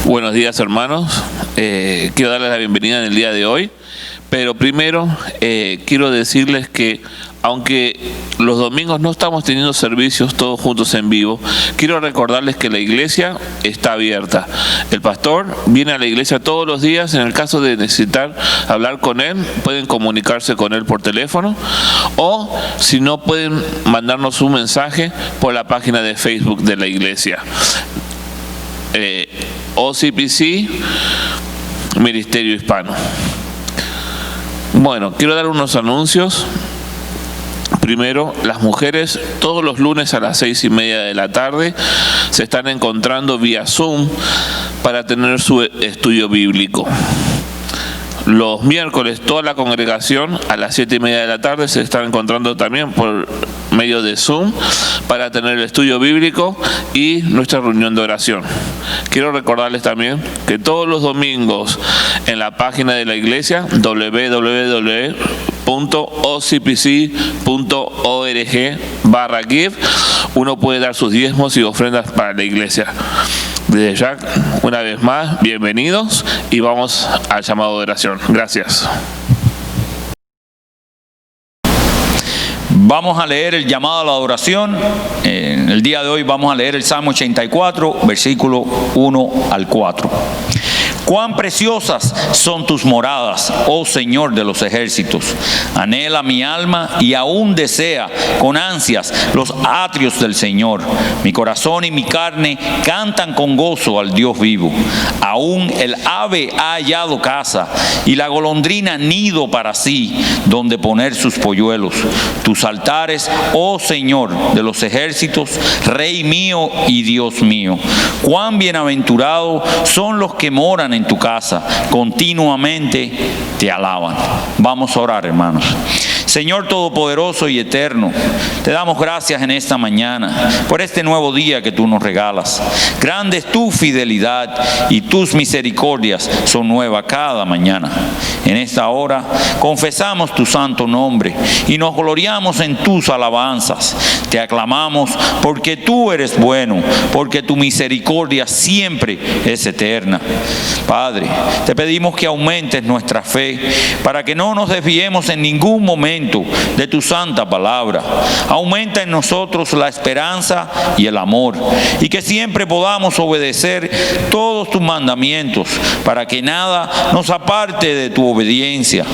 Buenos días, hermanos. Quiero darles la bienvenida en el día de hoy, pero primero quiero decirles que aunque los domingos no estamos teniendo servicios todos juntos en vivo, quiero recordarles que la iglesia está abierta. El pastor viene a la iglesia todos los días. En el caso de necesitar hablar con él, pueden comunicarse con él por teléfono, o si no, pueden mandarnos un mensaje por la página de Facebook de la iglesia. OCPC, Ministerio Hispano. Bueno, quiero dar unos anuncios. Primero, las mujeres todos los lunes a las 6:30 de la tarde se están encontrando vía Zoom para tener su estudio bíblico. Los miércoles toda la congregación a las 7:30 de la tarde se están encontrando también por medio de Zoom para tener el estudio bíblico y nuestra reunión de oración. Quiero recordarles también que todos los domingos en la página de la iglesia www.ocpc.org/give uno puede dar sus diezmos y ofrendas para la iglesia. Desde ya, una vez más, bienvenidos y vamos al llamado de oración. Gracias. Vamos a leer el llamado a la oración. En el día de hoy vamos a leer el Salmo 84, versículo 1 al 4. Cuán preciosas son tus moradas, oh Señor de los ejércitos. Anhela mi alma y aún desea con ansias los atrios del Señor. Mi corazón y mi carne cantan con gozo al Dios vivo. Aún el ave ha hallado casa y la golondrina nido para sí, donde poner sus polluelos. Tus altares, oh Señor de los ejércitos, Rey mío y Dios mío. Cuán bienaventurados son los que moran en tu casa, continuamente te alaban. Vamos a orar, hermanos. Señor Todopoderoso y Eterno, te damos gracias en esta mañana por este nuevo día que tú nos regalas. Grande es tu fidelidad y tus misericordias son nuevas cada mañana. En esta hora confesamos tu santo nombre y nos gloriamos en tus alabanzas. Te aclamamos porque tú eres bueno, porque tu misericordia siempre es eterna. Padre, te pedimos que aumentes nuestra fe para que no nos desviemos en ningún momento de tu santa palabra. Aumenta en nosotros la esperanza y el amor, y que siempre podamos obedecer todos tus mandamientos para que nada nos aparte de tu obediencia.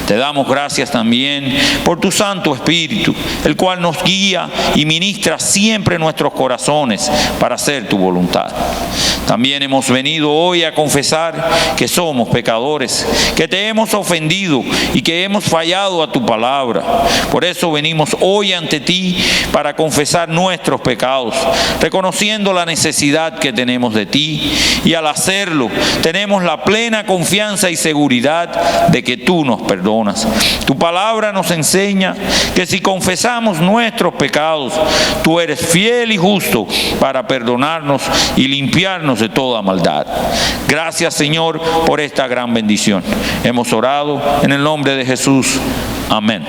Te damos gracias también por tu Santo Espíritu, el cual nos guía y ministra siempre nuestros corazones para hacer tu voluntad. También hemos venido hoy a confesar que somos pecadores, que te hemos ofendido y que hemos fallado a tu palabra. Por eso venimos hoy ante ti para confesar nuestros pecados, reconociendo la necesidad que tenemos de ti, y al hacerlo tenemos la plena confianza y seguridad de que tú nos perdonas. Tu palabra nos enseña que si confesamos nuestros pecados, tú eres fiel y justo para perdonarnos y limpiarnos de toda maldad. Gracias, Señor, por esta gran bendición. Hemos orado en el nombre de Jesús. Amén.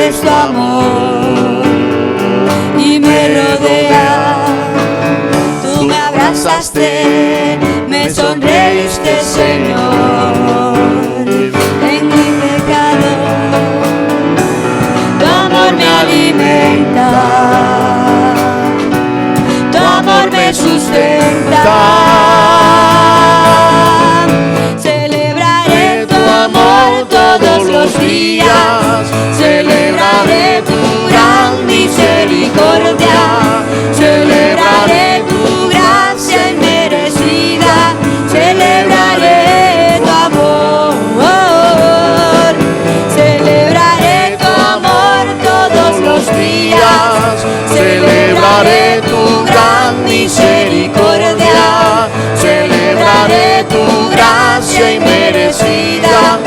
Su amor y me rodea, tú me abrazaste, me sonreíste, Señor, en mi pecado, tu amor me alimenta, tu amor me sustenta. Celebraré tu amor todos los días, celebraré tu gran misericordia, celebraré tu gracia inmerecida, celebraré tu amor, celebraré tu amor todos los días, celebraré tu gran misericordia, celebraré tu gracia inmerecida,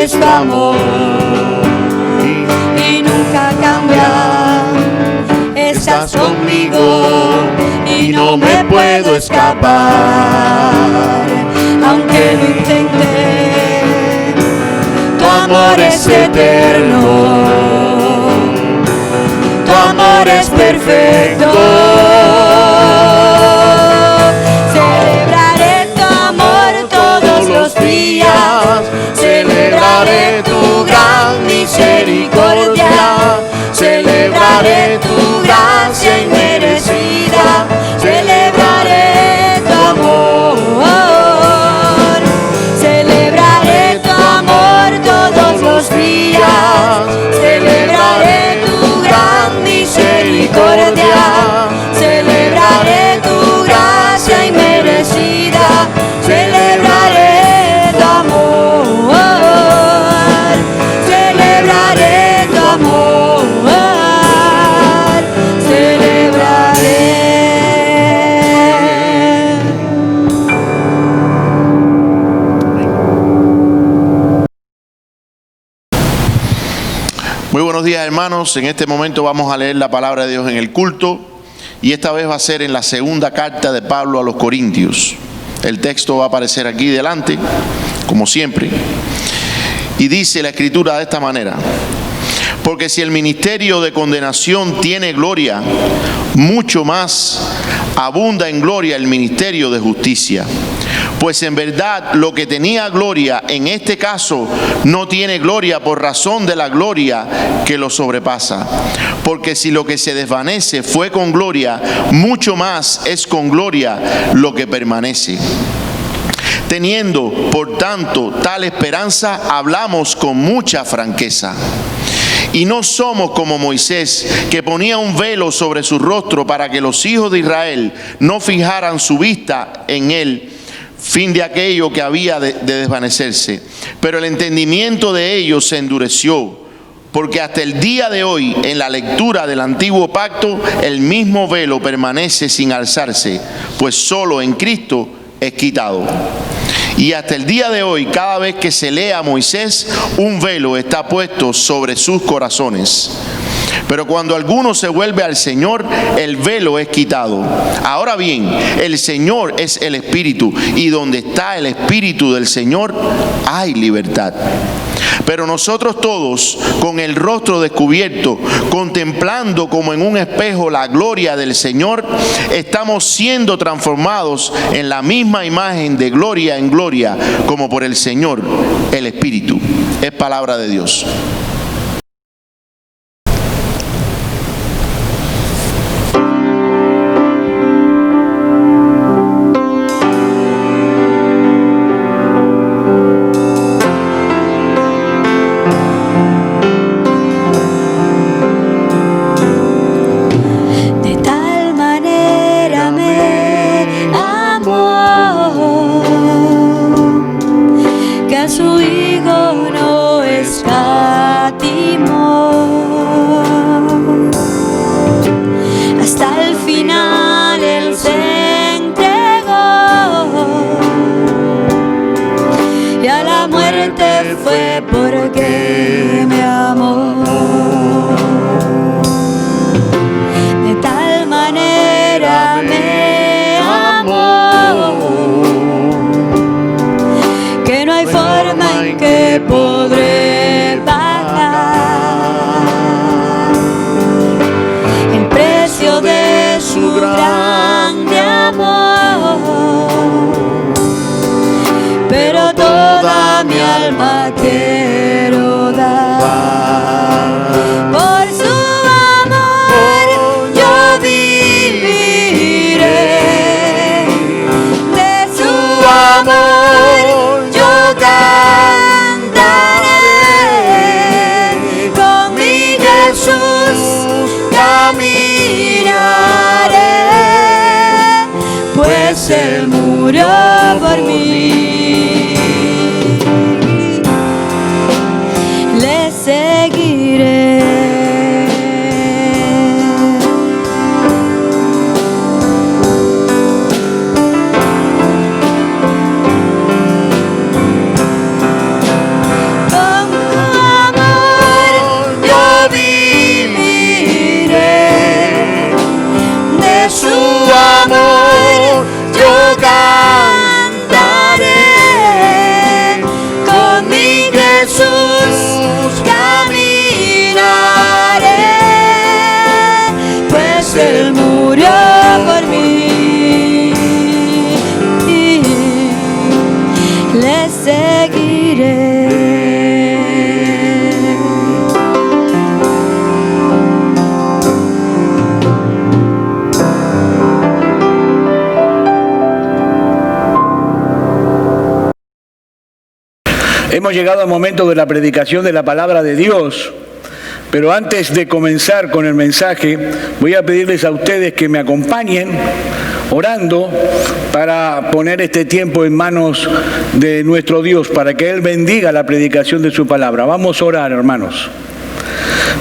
es tu amor y nunca cambia. Estás conmigo y no me puedo escapar, aunque lo intente. Tu amor es eterno, tu amor es perfecto. Celebraré tu amor todos los días, celebraré tu gran misericordia, celebraré tu gracia inmerecida, celebraré tu amor, celebraré tu amor todos los días, celebraré tu gran misericordia, celebraré tu gracia inmerecida, celebraré tu amor, celebraré tu amor, celebraré. Muy buenos días, hermanos. En este momento vamos a leer la palabra de Dios en el culto, y esta vez va a ser en la segunda carta de Pablo a los Corintios. El texto va a aparecer aquí delante, como siempre, y dice la escritura de esta manera: porque si el ministerio de condenación tiene gloria, mucho más abunda en gloria el ministerio de justicia. Pues en verdad lo que tenía gloria en este caso no tiene gloria por razón de la gloria que lo sobrepasa. Porque si lo que se desvanece fue con gloria, mucho más es con gloria lo que permanece. Teniendo, por tanto, tal esperanza, hablamos con mucha franqueza. Y no somos como Moisés, que ponía un velo sobre su rostro para que los hijos de Israel no fijaran su vista en él, fin de aquello que había de desvanecerse. Pero el entendimiento de ellos se endureció, porque hasta el día de hoy, en la lectura del antiguo pacto, el mismo velo permanece sin alzarse, pues solo en Cristo es quitado. Y hasta el día de hoy, cada vez que se lee a Moisés, un velo está puesto sobre sus corazones. Pero cuando alguno se vuelve al Señor, el velo es quitado. Ahora bien, el Señor es el Espíritu, y donde está el Espíritu del Señor, hay libertad. Pero nosotros todos, con el rostro descubierto, contemplando como en un espejo la gloria del Señor, estamos siendo transformados en la misma imagen de gloria en gloria, como por el Señor, el Espíritu. Es palabra de Dios. Fue porque me amó. De tal manera me amó que no hay forma en que podré pagar el precio de su grande amor. Pero toda mi alma quiero dar. Por su amor yo viviré, de su amor yo cantaré, con mi Jesús caminaré, pues Él murió por mí. Con pues Él murió por mí. Le seguiré. Hemos llegado al momento de la predicación de la palabra de Dios, pero antes de comenzar con el mensaje, voy a pedirles a ustedes que me acompañen orando para poner este tiempo en manos de nuestro Dios, para que Él bendiga la predicación de su palabra. Vamos a orar, hermanos.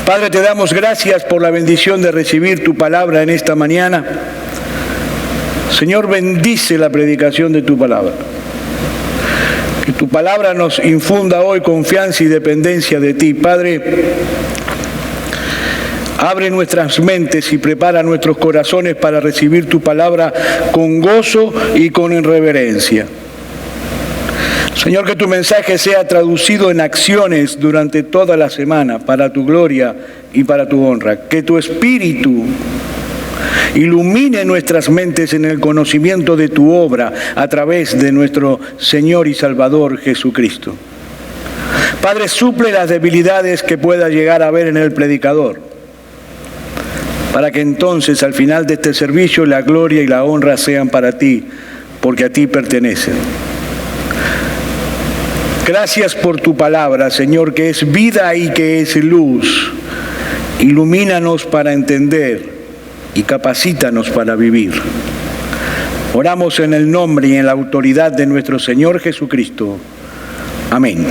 Padre, te damos gracias por la bendición de recibir tu palabra en esta mañana. Señor, bendice la predicación de tu palabra. Que tu palabra nos infunda hoy confianza y dependencia de ti. Padre, abre nuestras mentes y prepara nuestros corazones para recibir tu palabra con gozo y con reverencia. Señor, que tu mensaje sea traducido en acciones durante toda la semana para tu gloria y para tu honra. Que tu Espíritu ilumine nuestras mentes en el conocimiento de tu obra a través de nuestro Señor y Salvador Jesucristo. Padre, suple las debilidades que pueda llegar a haber en el predicador, para que entonces al final de este servicio la gloria y la honra sean para ti, porque a ti pertenecen. Gracias por tu palabra, Señor, que es vida y que es luz. Ilumínanos para entender y capacítanos para vivir. Oramos en el nombre y en la autoridad de nuestro Señor Jesucristo. Amén.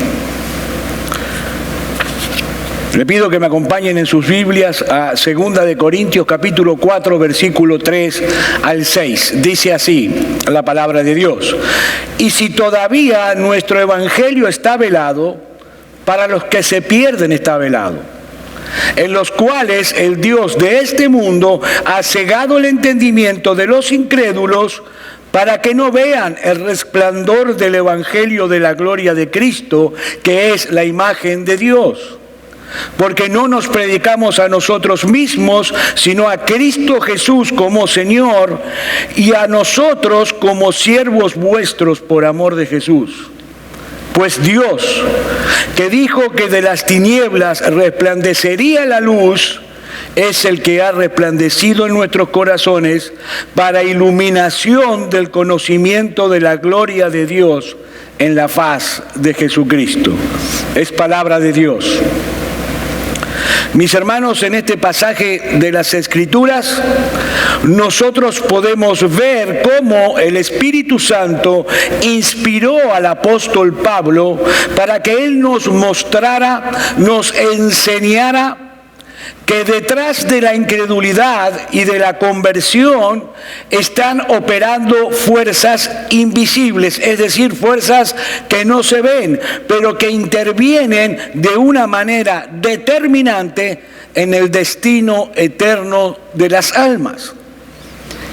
Le pido que me acompañen en sus Biblias a 2 de Corintios capítulo 4, versículo 3 al 6. Dice así la palabra de Dios: y si todavía nuestro evangelio está velado, para los que se pierden está velado, en los cuales el Dios de este mundo ha cegado el entendimiento de los incrédulos, para que no vean el resplandor del evangelio de la gloria de Cristo, que es la imagen de Dios. Porque no nos predicamos a nosotros mismos, sino a Cristo Jesús como Señor, y a nosotros como siervos vuestros por amor de Jesús. Pues Dios, que dijo que de las tinieblas resplandecería la luz, es el que ha resplandecido en nuestros corazones para iluminación del conocimiento de la gloria de Dios en la faz de Jesucristo. Es palabra de Dios. Mis hermanos, en este pasaje de las Escrituras, nosotros podemos ver cómo el Espíritu Santo inspiró al apóstol Pablo para que él nos mostrara, nos enseñara que detrás de la incredulidad y de la conversión están operando fuerzas invisibles, es decir, fuerzas que no se ven, pero que intervienen de una manera determinante en el destino eterno de las almas.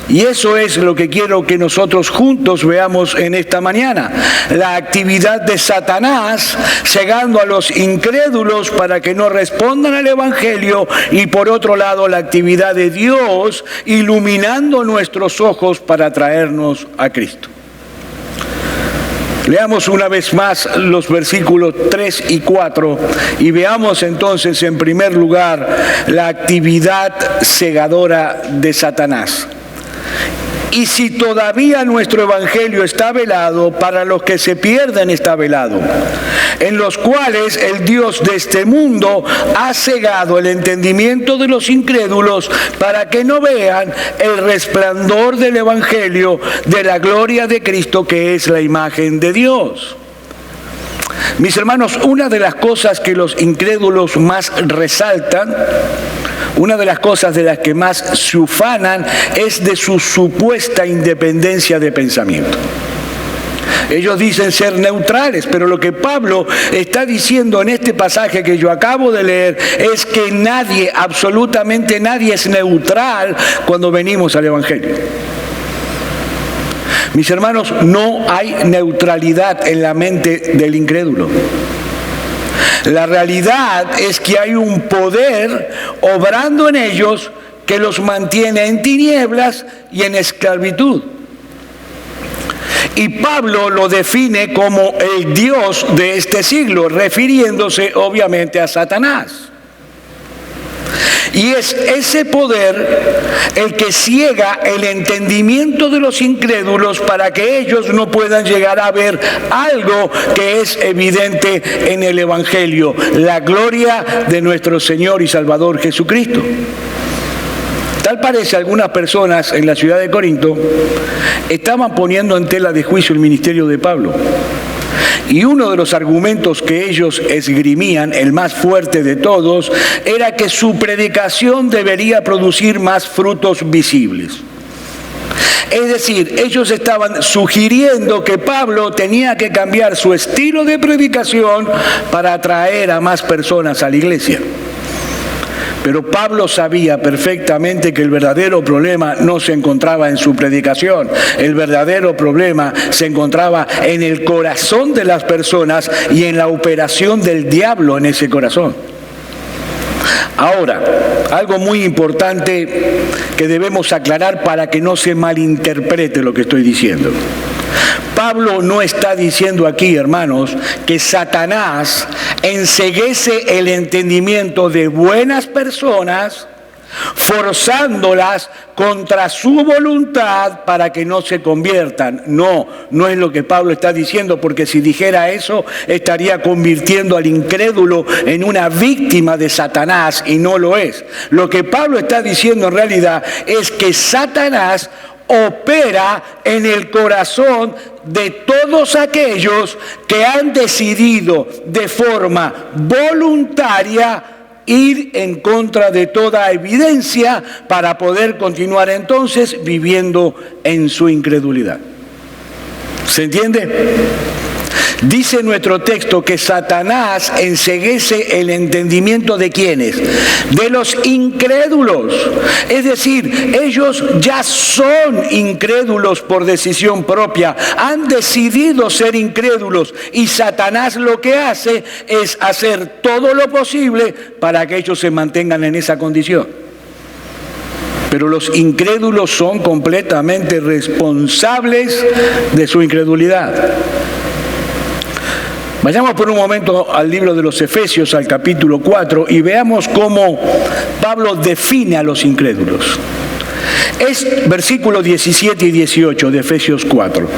Y eso es lo que quiero que nosotros juntos veamos en esta mañana. La actividad de Satanás cegando a los incrédulos para que no respondan al Evangelio, y por otro lado la actividad de Dios iluminando nuestros ojos para traernos a Cristo. Leamos una vez más los versículos 3 y 4 y veamos entonces en primer lugar la actividad cegadora de Satanás. Y si todavía nuestro evangelio está velado, para los que se pierden está velado, en los cuales el Dios de este mundo ha cegado el entendimiento de los incrédulos, para que no vean el resplandor del evangelio de la gloria de Cristo, que es la imagen de Dios. Mis hermanos, una de las cosas que los incrédulos más resaltan, una de las cosas de las que más se ufanan, es de su supuesta independencia de pensamiento. Ellos dicen ser neutrales, pero lo que Pablo está diciendo en este pasaje que yo acabo de leer es que nadie, absolutamente nadie, es neutral cuando venimos al Evangelio. Mis hermanos, no hay neutralidad en la mente del incrédulo. La realidad es que hay un poder obrando en ellos que los mantiene en tinieblas y en esclavitud. Y Pablo lo define como el Dios de este siglo, refiriéndose obviamente a Satanás. Y es ese poder el que ciega el entendimiento de los incrédulos para que ellos no puedan llegar a ver algo que es evidente en el Evangelio, la gloria de nuestro Señor y Salvador Jesucristo. Tal parece algunas personas en la ciudad de Corinto estaban poniendo en tela de juicio el ministerio de Pablo. Y uno de los argumentos que ellos esgrimían, el más fuerte de todos, era que su predicación debería producir más frutos visibles. Es decir, ellos estaban sugiriendo que Pablo tenía que cambiar su estilo de predicación para atraer a más personas a la iglesia. Pero Pablo sabía perfectamente que el verdadero problema no se encontraba en su predicación. El verdadero problema se encontraba en el corazón de las personas y en la operación del diablo en ese corazón. Ahora, algo muy importante que debemos aclarar para que no se malinterprete lo que estoy diciendo. Pablo no está diciendo aquí, hermanos, que Satanás enceguece el entendimiento de buenas personas, forzándolas contra su voluntad para que no se conviertan. No, no es lo que Pablo está diciendo, porque si dijera eso, estaría convirtiendo al incrédulo en una víctima de Satanás, y no lo es. Lo que Pablo está diciendo en realidad es que Satanás opera en el corazón de todos aquellos que han decidido de forma voluntaria ir en contra de toda evidencia para poder continuar entonces viviendo en su incredulidad. ¿Se entiende? Dice nuestro texto que Satanás enceguece el entendimiento de ¿quiénes? De los incrédulos. Es decir, ellos ya son incrédulos por decisión propia, han decidido ser incrédulos, y Satanás lo que hace es hacer todo lo posible para que ellos se mantengan en esa condición. Pero los incrédulos son completamente responsables de su incredulidad. Vayamos por un momento al libro de los Efesios, al capítulo 4, y veamos cómo Pablo define a los incrédulos. Es versículos 17 y 18 de Efesios 4.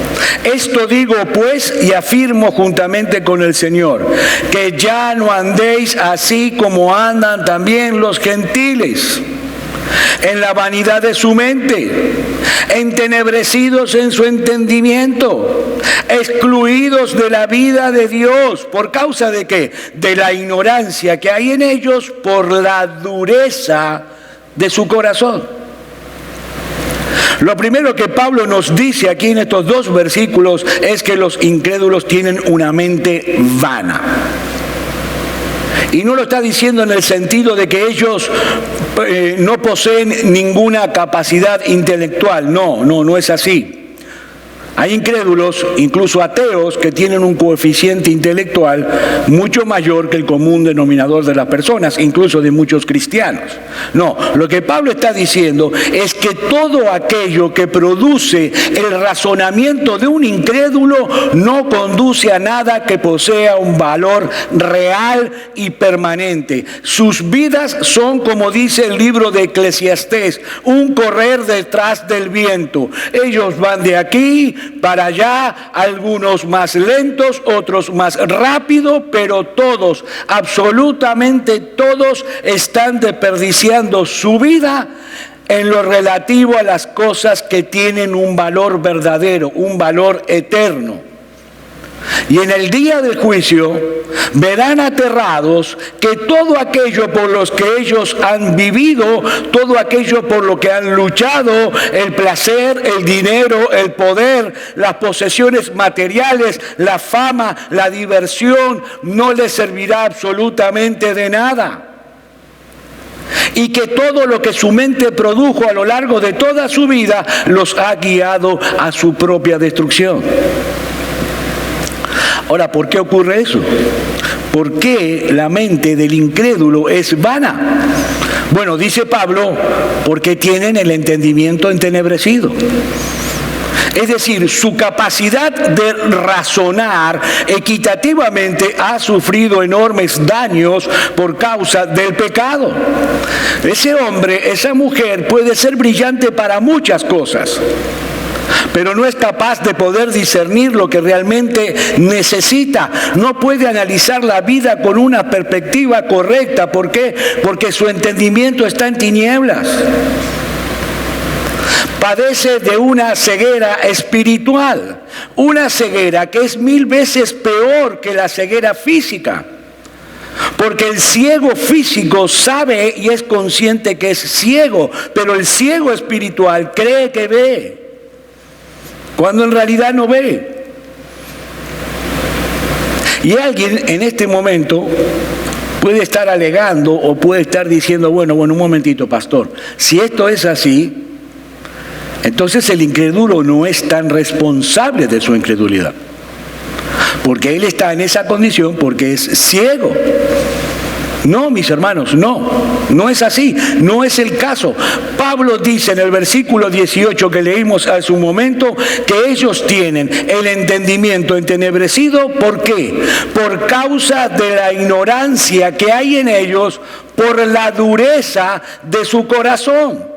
Esto digo pues y afirmo juntamente con el Señor, que ya no andéis así como andan también los gentiles, en la vanidad de su mente, entenebrecidos en su entendimiento, excluidos de la vida de Dios. ¿Por causa de qué? De la ignorancia que hay en ellos por la dureza de su corazón. Lo primero que Pablo nos dice aquí en estos dos versículos es que los incrédulos tienen una mente vana. Y no lo está diciendo en el sentido de que ellos no poseen ninguna capacidad intelectual. No es así. Hay incrédulos, incluso ateos, que tienen un coeficiente intelectual mucho mayor que el común denominador de las personas, incluso de muchos cristianos. No, lo que Pablo está diciendo es que todo aquello que produce el razonamiento de un incrédulo no conduce a nada que posea un valor real y permanente. Sus vidas son, como dice el libro de Eclesiastés, un correr detrás del viento. Ellos van de aquí para allá, algunos más lentos, otros más rápido, pero todos, absolutamente todos, están desperdiciando su vida en lo relativo a las cosas que tienen un valor verdadero, un valor eterno. Y en el día del juicio verán aterrados que todo aquello por los que ellos han vivido, todo aquello por lo que han luchado, el placer, el dinero, el poder, las posesiones materiales, la fama, la diversión, no les servirá absolutamente de nada. Y que todo lo que su mente produjo a lo largo de toda su vida los ha guiado a su propia destrucción. Ahora, ¿por qué ocurre eso? ¿Por qué la mente del incrédulo es vana? Bueno, dice Pablo, porque tienen el entendimiento entenebrecido. Es decir, su capacidad de razonar equitativamente ha sufrido enormes daños por causa del pecado. Ese hombre, esa mujer puede ser brillante para muchas cosas, pero no es capaz de poder discernir lo que realmente necesita. No puede analizar la vida con una perspectiva correcta. ¿Por qué? Porque su entendimiento está en tinieblas. Padece de una ceguera espiritual, una ceguera que es 1000 veces peor que la ceguera física. Porque el ciego físico sabe y es consciente que es ciego, pero el ciego espiritual cree que ve, cuando en realidad no ve. Y alguien en este momento puede estar alegando o puede estar diciendo, bueno, un momentito, pastor, si esto es así, entonces el incrédulo no es tan responsable de su incredulidad, porque él está en esa condición porque es ciego. No, mis hermanos, no es así, no es el caso. Pablo dice en el versículo 18 que leímos hace un momento que ellos tienen el entendimiento entenebrecido. ¿Por qué? Por causa de la ignorancia que hay en ellos, por la dureza de su corazón.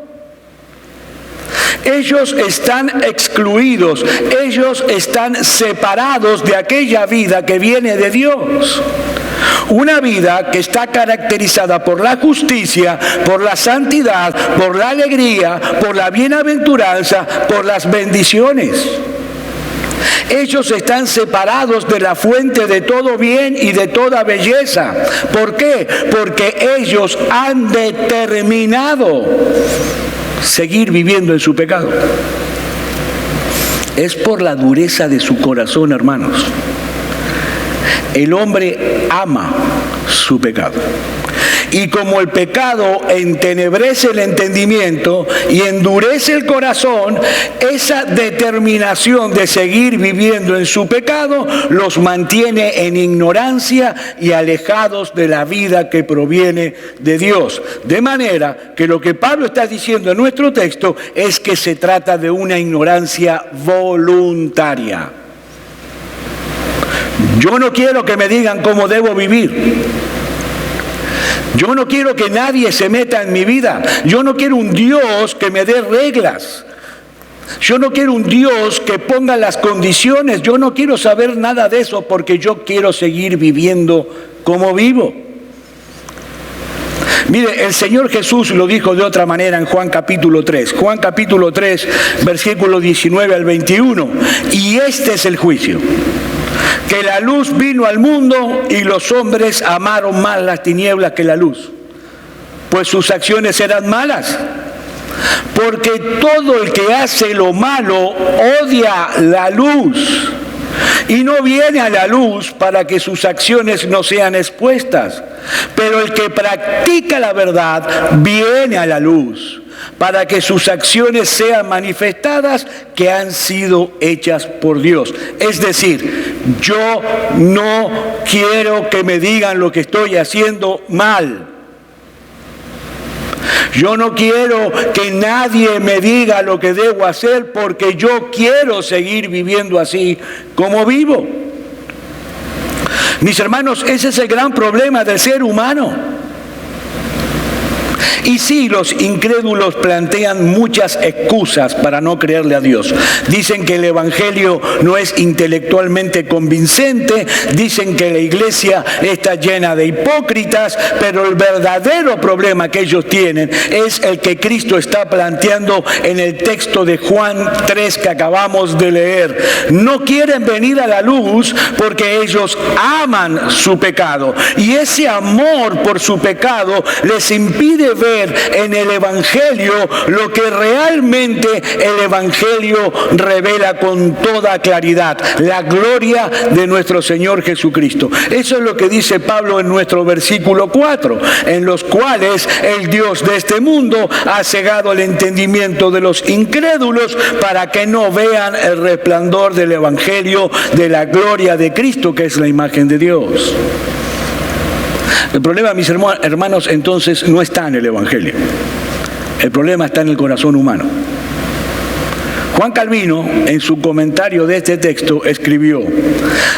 Ellos están excluidos, ellos están separados de aquella vida que viene de Dios. Una vida que está caracterizada por la justicia, por la santidad, por la alegría, por la bienaventuranza, por las bendiciones. Ellos están separados de la fuente de todo bien y de toda belleza. ¿Por qué? Porque ellos han determinado seguir viviendo en su pecado. Es por la dureza de su corazón, hermanos. El hombre ama su pecado. Y como el pecado entenebrece el entendimiento y endurece el corazón, esa determinación de seguir viviendo en su pecado los mantiene en ignorancia y alejados de la vida que proviene de Dios. De manera que lo que Pablo está diciendo en nuestro texto es que se trata de una ignorancia voluntaria. Yo no quiero que me digan cómo debo vivir. Yo no quiero que nadie se meta en mi vida. Yo no quiero un Dios que me dé reglas. Yo no quiero un Dios que ponga las condiciones. Yo no quiero saber nada de eso porque yo quiero seguir viviendo como vivo. Mire, el Señor Jesús lo dijo de otra manera en Juan capítulo 3. Juan capítulo 3, versículo 19 al 21. Y este es el juicio: que la luz vino al mundo y los hombres amaron más las tinieblas que la luz, pues sus acciones eran malas. Porque todo el que hace lo malo odia la luz y no viene a la luz para que sus acciones no sean expuestas. Pero el que practica la verdad viene a la luz para que sus acciones sean manifestadas, que han sido hechas por Dios. Es decir, yo no quiero que me digan lo que estoy haciendo mal. Yo no quiero que nadie me diga lo que debo hacer porque yo quiero seguir viviendo así como vivo. Mis hermanos, ese es el gran problema del ser humano. Y sí, los incrédulos plantean muchas excusas para no creerle a Dios. Dicen que el Evangelio no es intelectualmente convincente, dicen que la iglesia está llena de hipócritas, pero el verdadero problema que ellos tienen es el que Cristo está planteando en el texto de Juan 3 que acabamos de leer. No quieren venir a la luz porque ellos aman su pecado, y ese amor por su pecado les impide ver en el Evangelio lo que realmente el Evangelio revela con toda claridad: la gloria de nuestro Señor Jesucristo. Eso es lo que dice Pablo en nuestro versículo 4, en los cuales el Dios de este mundo ha cegado el entendimiento de los incrédulos para que no vean el resplandor del Evangelio de la gloria de Cristo, que es la imagen de Dios. El problema, mis hermanos, entonces no está en el Evangelio. El problema está en el corazón humano. Juan Calvino, en su comentario de este texto, escribió: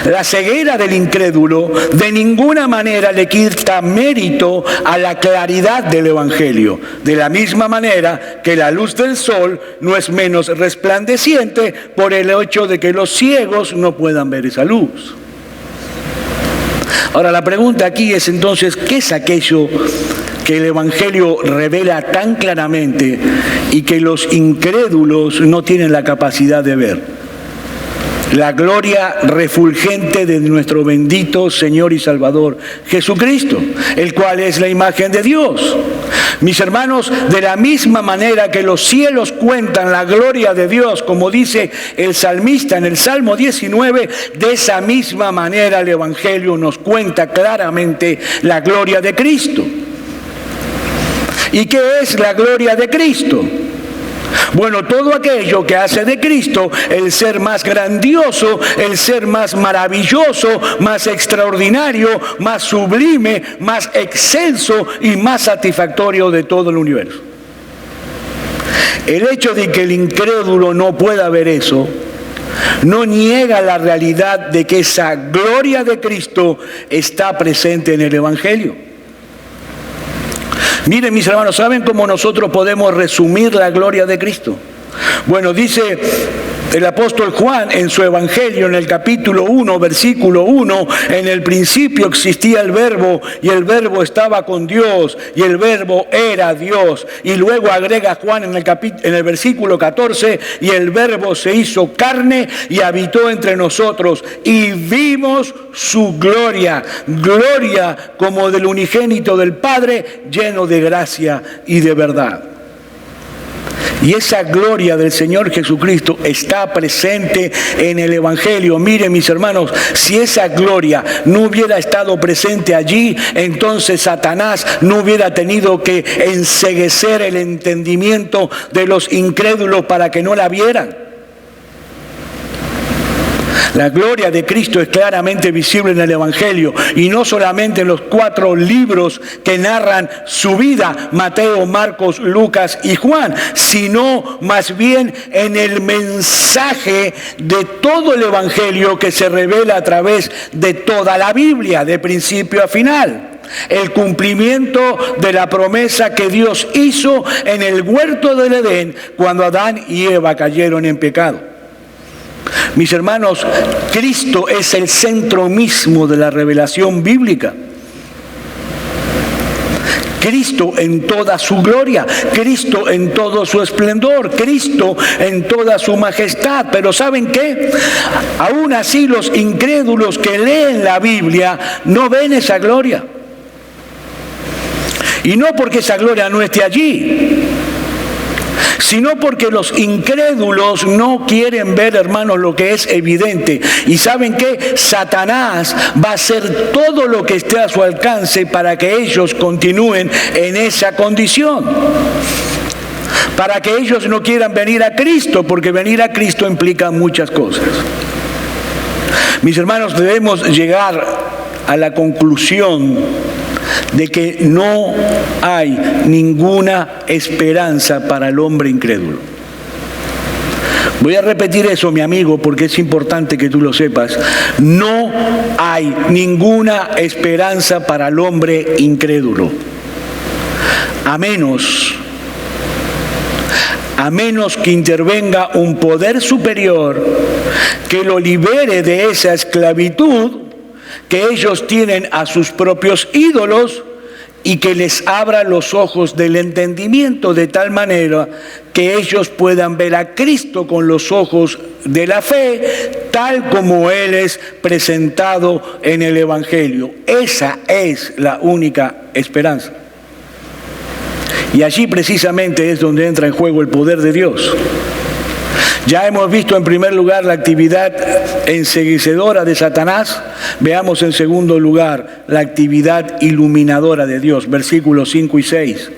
la ceguera del incrédulo de ninguna manera le quita mérito a la claridad del Evangelio, de la misma manera que la luz del sol no es menos resplandeciente por el hecho de que los ciegos no puedan ver esa luz. Ahora, la pregunta aquí es entonces, ¿qué es aquello que el Evangelio revela tan claramente y que los incrédulos no tienen la capacidad de ver? La gloria refulgente de nuestro bendito Señor y Salvador Jesucristo, el cual es la imagen de Dios. Mis hermanos, de la misma manera que los cielos cuentan la gloria de Dios, como dice el salmista en el Salmo 19, de esa misma manera el Evangelio nos cuenta claramente la gloria de Cristo. ¿Y qué es la gloria de Cristo? Bueno, todo aquello que hace de Cristo el ser más grandioso, el ser más maravilloso, más extraordinario, más sublime, más excelso y más satisfactorio de todo el universo. El hecho de que el incrédulo no pueda ver eso no niega la realidad de que esa gloria de Cristo está presente en el Evangelio. Miren, mis hermanos, ¿saben cómo nosotros podemos resumir la gloria de Cristo? Bueno, dice el apóstol Juan en su Evangelio, en el capítulo 1, versículo 1, en el principio existía el Verbo, y el Verbo estaba con Dios, y el Verbo era Dios. Y luego agrega Juan en el versículo 14, y el Verbo se hizo carne y habitó entre nosotros, y vimos su gloria, gloria como del unigénito del Padre, lleno de gracia y de verdad. Y esa gloria del Señor Jesucristo está presente en el Evangelio. Miren, mis hermanos, si esa gloria no hubiera estado presente allí, entonces Satanás no hubiera tenido que enceguecer el entendimiento de los incrédulos para que no la vieran. La gloria de Cristo es claramente visible en el Evangelio, y no solamente en los 4 libros que narran su vida, Mateo, Marcos, Lucas y Juan, sino más bien en el mensaje de todo el Evangelio que se revela a través de toda la Biblia, de principio a final. El cumplimiento de la promesa que Dios hizo en el huerto del Edén cuando Adán y Eva cayeron en pecado. Mis hermanos, Cristo es el centro mismo de la revelación bíblica. Cristo en toda su gloria, Cristo en todo su esplendor, Cristo en toda su majestad. Pero ¿saben qué? Aún así los incrédulos que leen la Biblia no ven esa gloria. Y no porque esa gloria no esté allí, sino porque los incrédulos no quieren ver, hermanos, lo que es evidente. Y ¿saben qué? Satanás va a hacer todo lo que esté a su alcance para que ellos continúen en esa condición. Para que ellos no quieran venir a Cristo, porque venir a Cristo implica muchas cosas. Mis hermanos, debemos llegar a la conclusión de que no hay ninguna esperanza para el hombre incrédulo. Voy a repetir eso, mi amigo, porque es importante que tú lo sepas. No hay ninguna esperanza para el hombre incrédulo. A menos que intervenga un poder superior que lo libere de esa esclavitud que ellos tienen a sus propios ídolos, y que les abra los ojos del entendimiento de tal manera que ellos puedan ver a Cristo con los ojos de la fe, tal como Él es presentado en el Evangelio. Esa es la única esperanza. Y allí precisamente es donde entra en juego el poder de Dios. Ya hemos visto en primer lugar la actividad enceguecedora de Satanás. Veamos en segundo lugar la actividad iluminadora de Dios, versículos 5 y 6.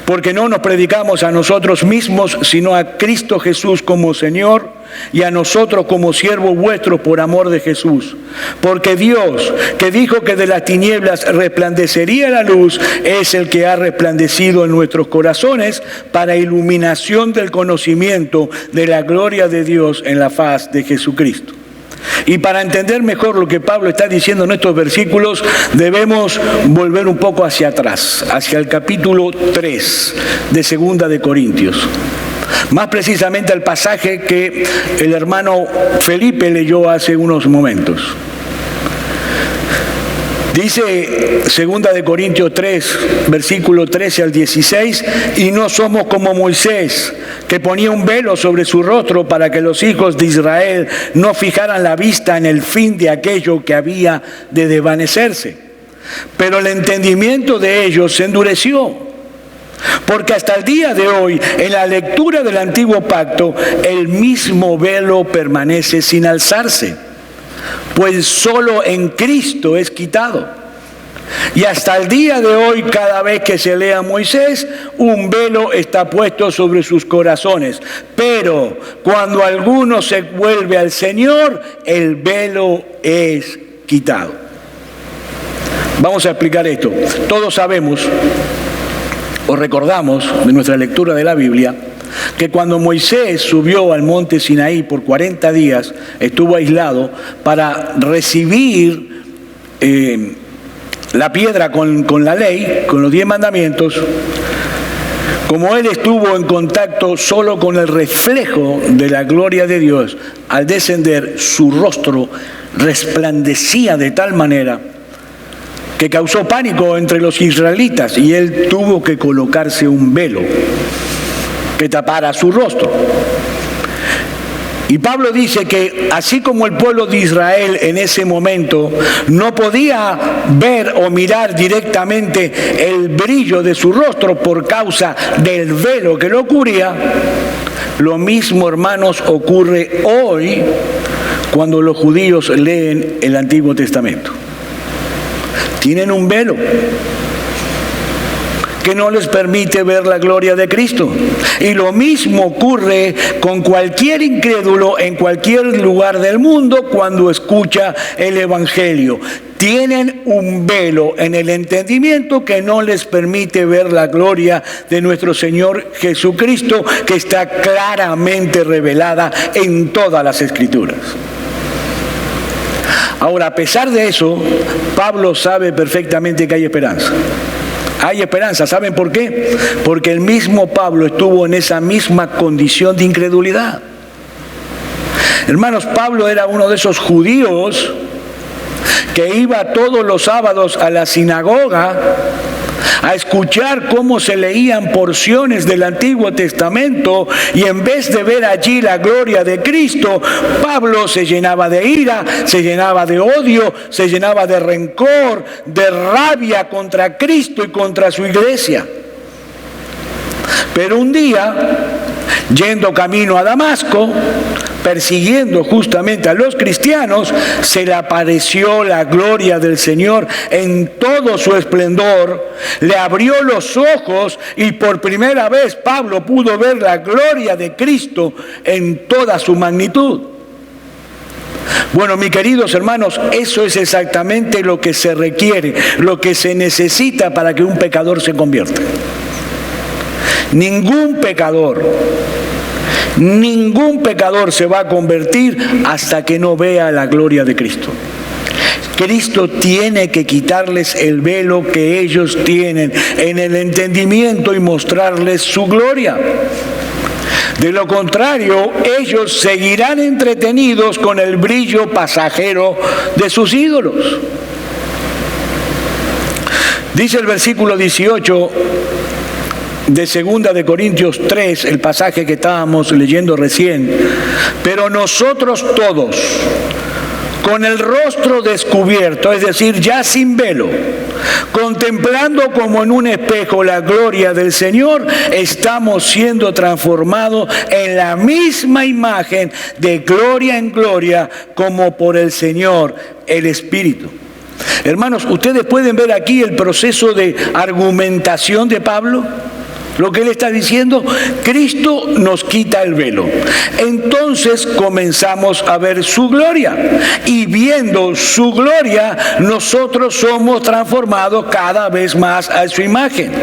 porque no nos predicamos a nosotros mismos, sino a Cristo Jesús como Señor, y a nosotros como siervos vuestros por amor de Jesús. Porque Dios, que dijo que de las tinieblas resplandecería la luz, es el que ha resplandecido en nuestros corazones para iluminación del conocimiento de la gloria de Dios en la faz de Jesucristo. Y para entender mejor lo que Pablo está diciendo en estos versículos, debemos volver un poco hacia atrás, hacia el capítulo 3 de Segunda de Corintios. Más precisamente al pasaje que el hermano Felipe leyó hace unos momentos. Dice 2 de Corintios 3, versículo 13 al 16, y no somos como Moisés, que ponía un velo sobre su rostro para que los hijos de Israel no fijaran la vista en el fin de aquello que había de desvanecerse. Pero el entendimiento de ellos se endureció. Porque hasta el día de hoy, en la lectura del Antiguo Pacto, el mismo velo permanece sin alzarse, pues solo en Cristo es quitado. Y hasta el día de hoy, cada vez que se lea Moisés, un velo está puesto sobre sus corazones. Pero cuando alguno se vuelve al Señor, el velo es quitado. Vamos a explicar esto. Todos sabemos o recordamos de nuestra lectura de la Biblia que cuando Moisés subió al monte Sinaí por 40 días, estuvo aislado para recibir la piedra con la ley, con los 10 mandamientos. Como él estuvo en contacto solo con el reflejo de la gloria de Dios, al descender su rostro resplandecía de tal manera que causó pánico entre los israelitas, y él tuvo que colocarse un velo que tapara su rostro. Y Pablo dice que así como el pueblo de Israel en ese momento no podía ver o mirar directamente el brillo de su rostro por causa del velo que lo cubría, lo mismo, hermanos, ocurre hoy cuando los judíos leen el Antiguo Testamento. Tienen un velo que no les permite ver la gloria de Cristo. Y lo mismo ocurre con cualquier incrédulo en cualquier lugar del mundo cuando escucha el Evangelio. Tienen un velo en el entendimiento que no les permite ver la gloria de nuestro Señor Jesucristo, que está claramente revelada en todas las Escrituras. Ahora, a pesar de eso, Pablo sabe perfectamente que hay esperanza. Hay esperanza, ¿saben por qué? Porque el mismo Pablo estuvo en esa misma condición de incredulidad. Hermanos, Pablo era uno de esos judíos que iba todos los sábados a la sinagoga a escuchar cómo se leían porciones del Antiguo Testamento, y en vez de ver allí la gloria de Cristo, Pablo se llenaba de ira, se llenaba de odio, se llenaba de rencor, de rabia contra Cristo y contra su iglesia. Pero un día, yendo camino a Damasco, persiguiendo justamente a los cristianos, se le apareció la gloria del Señor en todo su esplendor, le abrió los ojos y por primera vez Pablo pudo ver la gloria de Cristo en toda su magnitud. Bueno, mis queridos hermanos, eso es exactamente lo que se requiere, lo que se necesita para que un pecador se convierta. Ningún pecador se va a convertir hasta que no vea la gloria de Cristo. Cristo tiene que quitarles el velo que ellos tienen en el entendimiento y mostrarles su gloria. De lo contrario, ellos seguirán entretenidos con el brillo pasajero de sus ídolos. Dice el versículo 18 de 2 de Corintios 3, el pasaje que estábamos leyendo recién: pero nosotros todos, con el rostro descubierto, es decir, ya sin velo, contemplando como en un espejo la gloria del Señor, estamos siendo transformados en la misma imagen de gloria en gloria, como por el Señor, el Espíritu. Hermanos, ustedes pueden ver aquí el proceso de argumentación de Pablo. Lo que él está diciendo, Cristo nos quita el velo. Entonces comenzamos a ver su gloria. Y viendo su gloria, nosotros somos transformados cada vez más a su imagen.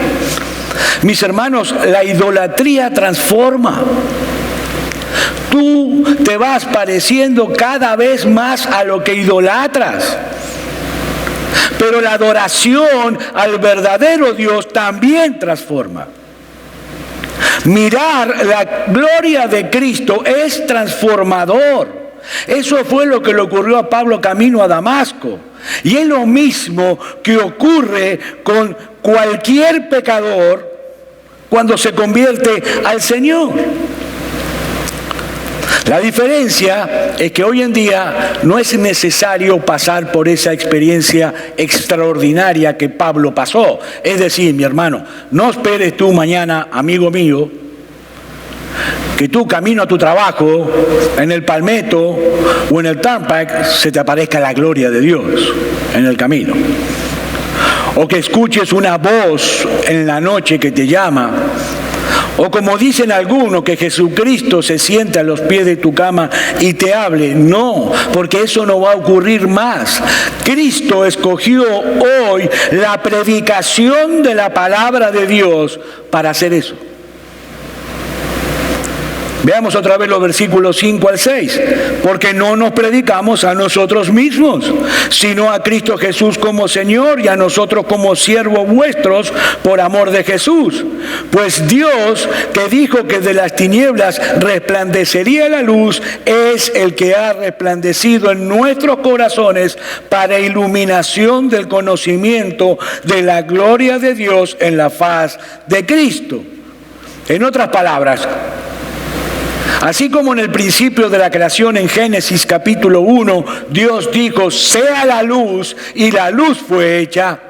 Mis hermanos, la idolatría transforma. Tú te vas pareciendo cada vez más a lo que idolatras. Pero la adoración al verdadero Dios también transforma. Mirar la gloria de Cristo es transformador. Eso fue lo que le ocurrió a Pablo camino a Damasco. Y es lo mismo que ocurre con cualquier pecador cuando se convierte al Señor. La diferencia es que hoy en día no es necesario pasar por esa experiencia extraordinaria que Pablo pasó. Es decir, mi hermano, no esperes tú mañana, amigo mío, que tú camino a tu trabajo, en el Palmetto o en el Turnpike, se te aparezca la gloria de Dios en el camino. O que escuches una voz en la noche que te llama. O como dicen algunos, que Jesucristo se siente a los pies de tu cama y te hable. No, porque eso no va a ocurrir más. Cristo escogió hoy la predicación de la palabra de Dios para hacer eso. Veamos otra vez los versículos 5 al 6. Porque no nos predicamos a nosotros mismos, sino a Cristo Jesús como Señor y a nosotros como siervos vuestros por amor de Jesús. Pues Dios, que dijo que de las tinieblas resplandecería la luz, es el que ha resplandecido en nuestros corazones para iluminación del conocimiento de la gloria de Dios en la faz de Cristo. En otras palabras, así como en el principio de la creación en Génesis capítulo 1, Dios dijo, sea la luz, y la luz fue hecha.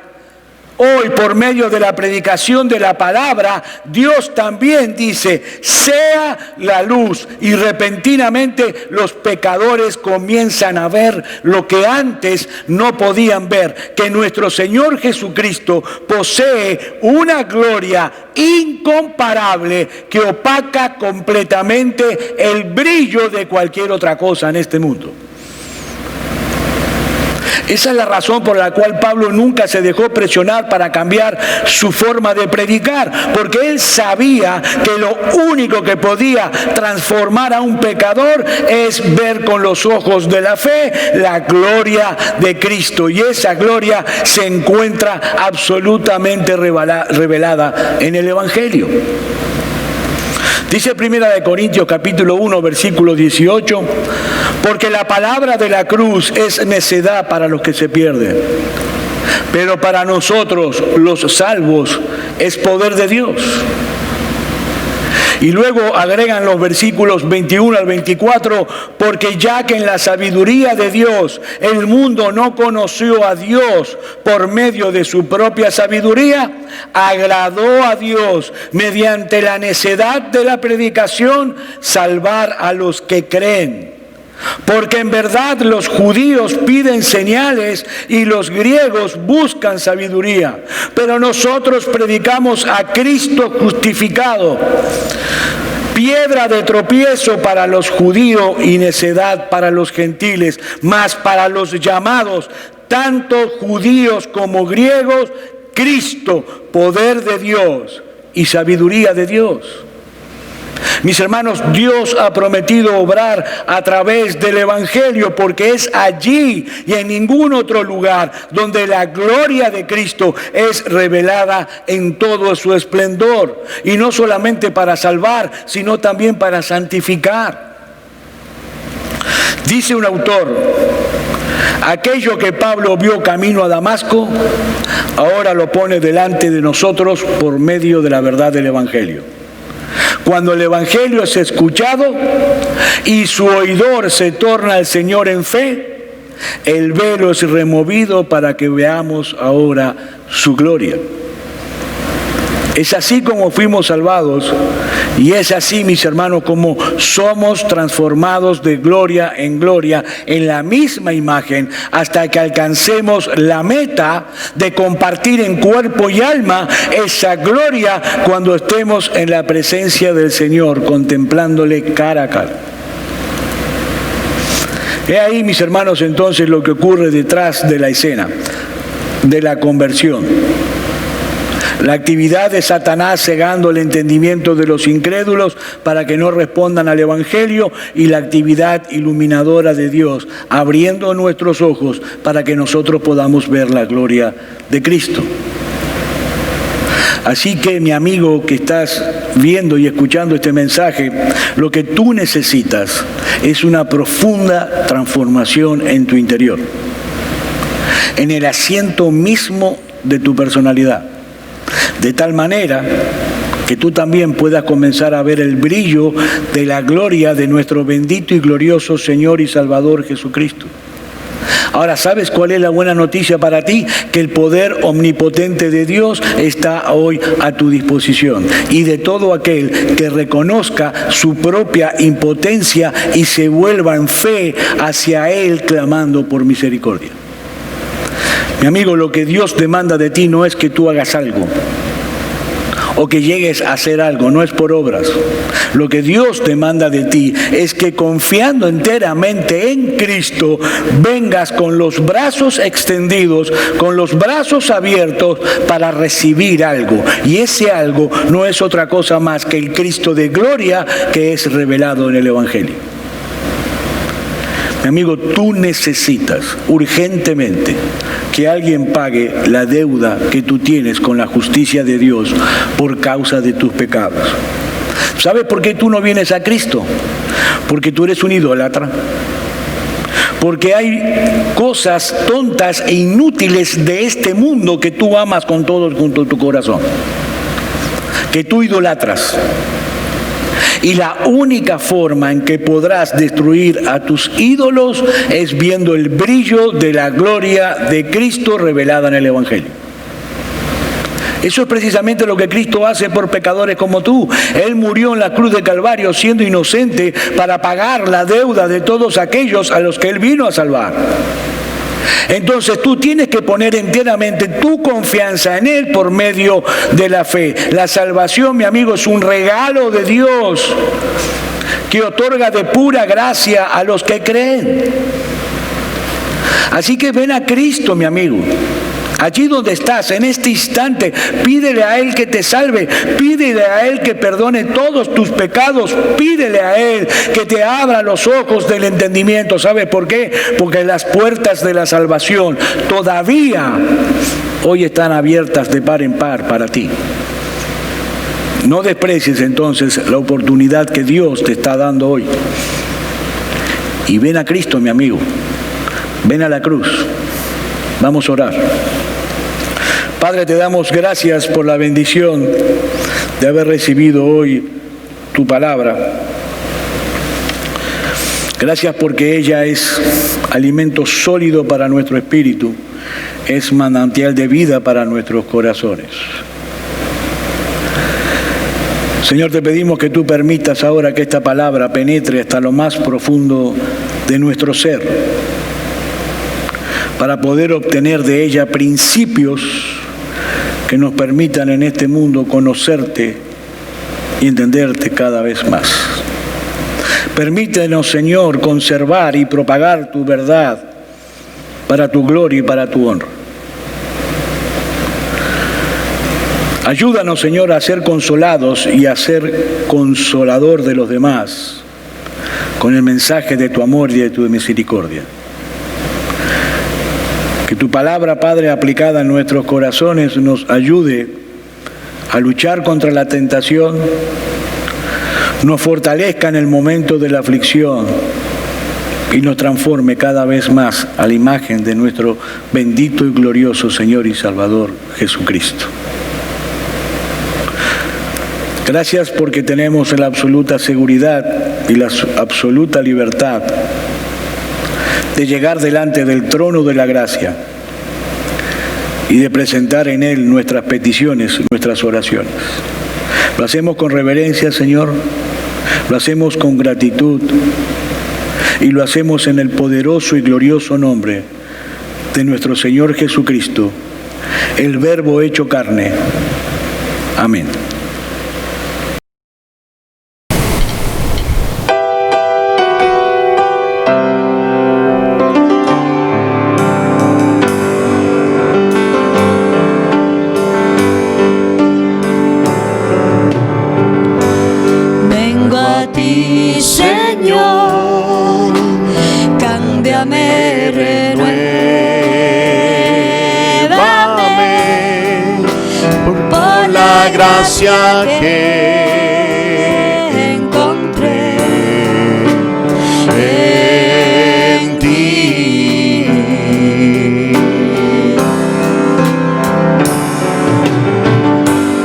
Hoy, por medio de la predicación de la palabra, Dios también dice, sea la luz, y repentinamente los pecadores comienzan a ver lo que antes no podían ver, que nuestro Señor Jesucristo posee una gloria incomparable que opaca completamente el brillo de cualquier otra cosa en este mundo. Esa es la razón por la cual Pablo nunca se dejó presionar para cambiar su forma de predicar, porque él sabía que lo único que podía transformar a un pecador es ver con los ojos de la fe la gloria de Cristo, y esa gloria se encuentra absolutamente revelada en el Evangelio. Dice 1 Corintios capítulo 1 versículo 18, porque la palabra de la cruz es necedad para los que se pierden, pero para nosotros los salvos es poder de Dios. Y luego agregan los versículos 21 al 24, porque ya que en la sabiduría de Dios el mundo no conoció a Dios por medio de su propia sabiduría, agradó a Dios mediante la necedad de la predicación salvar a los que creen. Porque en verdad los judíos piden señales y los griegos buscan sabiduría, pero nosotros predicamos a Cristo justificado, piedra de tropiezo para los judíos y necedad para los gentiles, mas para los llamados, tanto judíos como griegos, Cristo, poder de Dios y sabiduría de Dios. Mis hermanos, Dios ha prometido obrar a través del Evangelio, porque es allí y en ningún otro lugar donde la gloria de Cristo es revelada en todo su esplendor, y no solamente para salvar, sino también para santificar. Dice un autor, aquello que Pablo vio camino a Damasco, ahora lo pone delante de nosotros por medio de la verdad del Evangelio. Cuando el Evangelio es escuchado y su oidor se torna al Señor en fe, el velo es removido para que veamos ahora su gloria. Es así como fuimos salvados y es así, mis hermanos, como somos transformados de gloria en gloria en la misma imagen hasta que alcancemos la meta de compartir en cuerpo y alma esa gloria cuando estemos en la presencia del Señor, contemplándole cara a cara. He ahí, mis hermanos, entonces lo que ocurre detrás de la escena de la conversión. La actividad de Satanás cegando el entendimiento de los incrédulos para que no respondan al Evangelio, y la actividad iluminadora de Dios abriendo nuestros ojos para que nosotros podamos ver la gloria de Cristo. Así que, mi amigo que estás viendo y escuchando este mensaje, lo que tú necesitas es una profunda transformación en tu interior, en el asiento mismo de tu personalidad, de tal manera que tú también puedas comenzar a ver el brillo de la gloria de nuestro bendito y glorioso Señor y Salvador Jesucristo. Ahora, ¿sabes cuál es la buena noticia para ti? Que el poder omnipotente de Dios está hoy a tu disposición, y de todo aquel que reconozca su propia impotencia y se vuelva en fe hacia Él clamando por misericordia. Mi amigo, lo que Dios demanda de ti no es que tú hagas algo o que llegues a hacer algo, no es por obras. Lo que Dios demanda de ti es que, confiando enteramente en Cristo, vengas con los brazos extendidos, con los brazos abiertos para recibir algo. Y ese algo no es otra cosa más que el Cristo de gloria que es revelado en el Evangelio. Mi amigo, tú necesitas urgentemente que alguien pague la deuda que tú tienes con la justicia de Dios por causa de tus pecados. ¿Sabes por qué tú no vienes a Cristo? Porque tú eres un idólatra. Porque hay cosas tontas e inútiles de este mundo que tú amas con todo junto tu corazón, que tú idolatras. Y la única forma en que podrás destruir a tus ídolos es viendo el brillo de la gloria de Cristo revelada en el Evangelio. Eso es precisamente lo que Cristo hace por pecadores como tú. Él murió en la cruz de Calvario siendo inocente para pagar la deuda de todos aquellos a los que Él vino a salvar. Entonces tú tienes que poner enteramente tu confianza en Él por medio de la fe. La salvación, mi amigo, es un regalo de Dios que otorga de pura gracia a los que creen. Así que ven a Cristo, mi amigo. Allí donde estás, en este instante, pídele a Él que te salve, pídele a Él que perdone todos tus pecados, pídele a Él que te abra los ojos del entendimiento. ¿Sabes por qué? Porque las puertas de la salvación todavía hoy están abiertas de par en par para ti. No desprecies entonces la oportunidad que Dios te está dando hoy. Y ven a Cristo, mi amigo, ven a la cruz. Vamos a orar. Padre, te damos gracias por la bendición de haber recibido hoy tu palabra. Gracias porque ella es alimento sólido para nuestro espíritu, es manantial de vida para nuestros corazones. Señor, te pedimos que tú permitas ahora que esta palabra penetre hasta lo más profundo de nuestro ser, para poder obtener de ella principios que nos permitan en este mundo conocerte y entenderte cada vez más. Permítenos, Señor, conservar y propagar tu verdad para tu gloria y para tu honra. Ayúdanos, Señor, a ser consolados y a ser consolador de los demás con el mensaje de tu amor y de tu misericordia. Que tu palabra, Padre, aplicada en nuestros corazones, nos ayude a luchar contra la tentación, nos fortalezca en el momento de la aflicción y nos transforme cada vez más a la imagen de nuestro bendito y glorioso Señor y Salvador Jesucristo. Gracias porque tenemos la absoluta seguridad y la absoluta libertad de llegar delante del trono de la gracia y de presentar en Él nuestras peticiones, nuestras oraciones. Lo hacemos con reverencia, Señor, lo hacemos con gratitud y lo hacemos en el poderoso y glorioso nombre de nuestro Señor Jesucristo, el Verbo hecho carne. Amén. Vengo a ti, Señor, cámbiame, renuévame por la gracia que encontré en ti.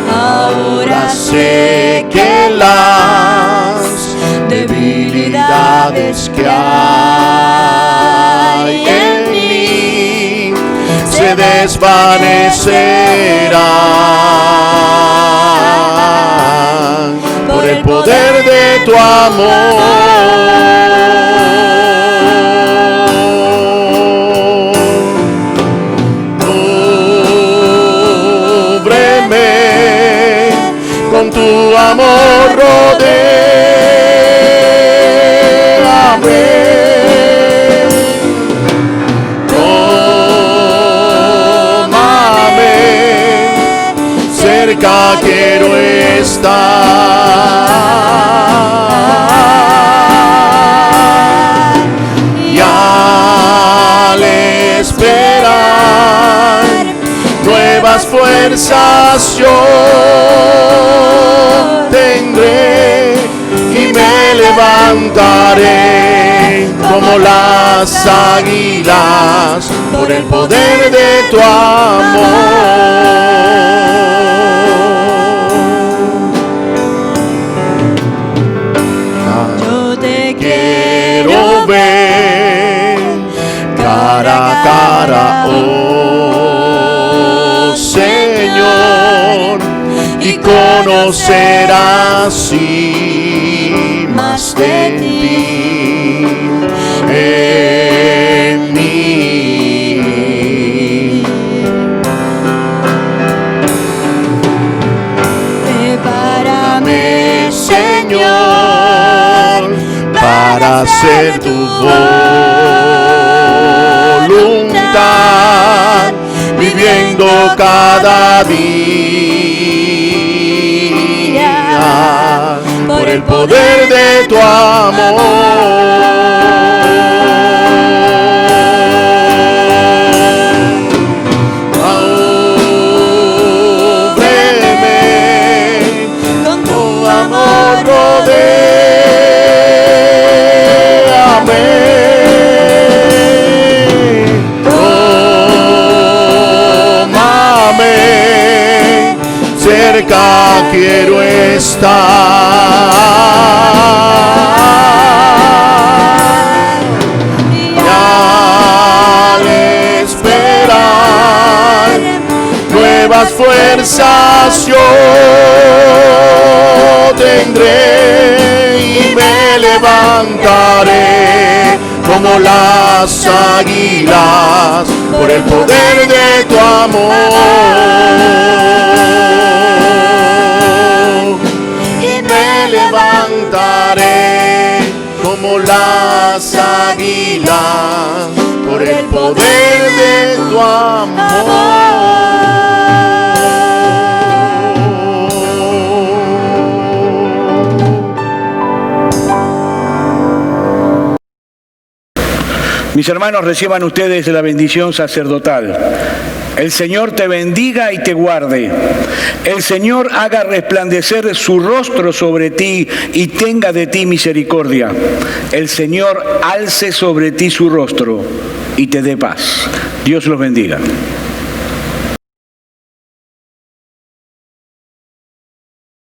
Ahora sé que las debilidades que hay en mí se desvanecerán por el poder de tu amor. Cúbreme con tu amor, rodéame. Tómame, cerca quiero estar. Y al esperar nuevas fuerzas yo tendré y me levantaré como las águilas por el poder de tu amor. Yo te quiero ver cara a cara, oh Señor, y conocer así más de ti en mí. Prepárame, Señor, para hacer tu voluntad, viviendo cada día por el poder de tu amor. Cúbreme con tu amor, rodéame. Tómame, cerca quiero estar. Y al esperar nuevas fuerzas yo tendré y me levantaré como las águilas por el poder de tu amor. Y me levantaré como las águilas por el poder de tu amor. Mis hermanos, reciban ustedes la bendición sacerdotal. El Señor te bendiga y te guarde. El Señor haga resplandecer su rostro sobre ti y tenga de ti misericordia. El Señor alce sobre ti su rostro y te dé paz. Dios los bendiga.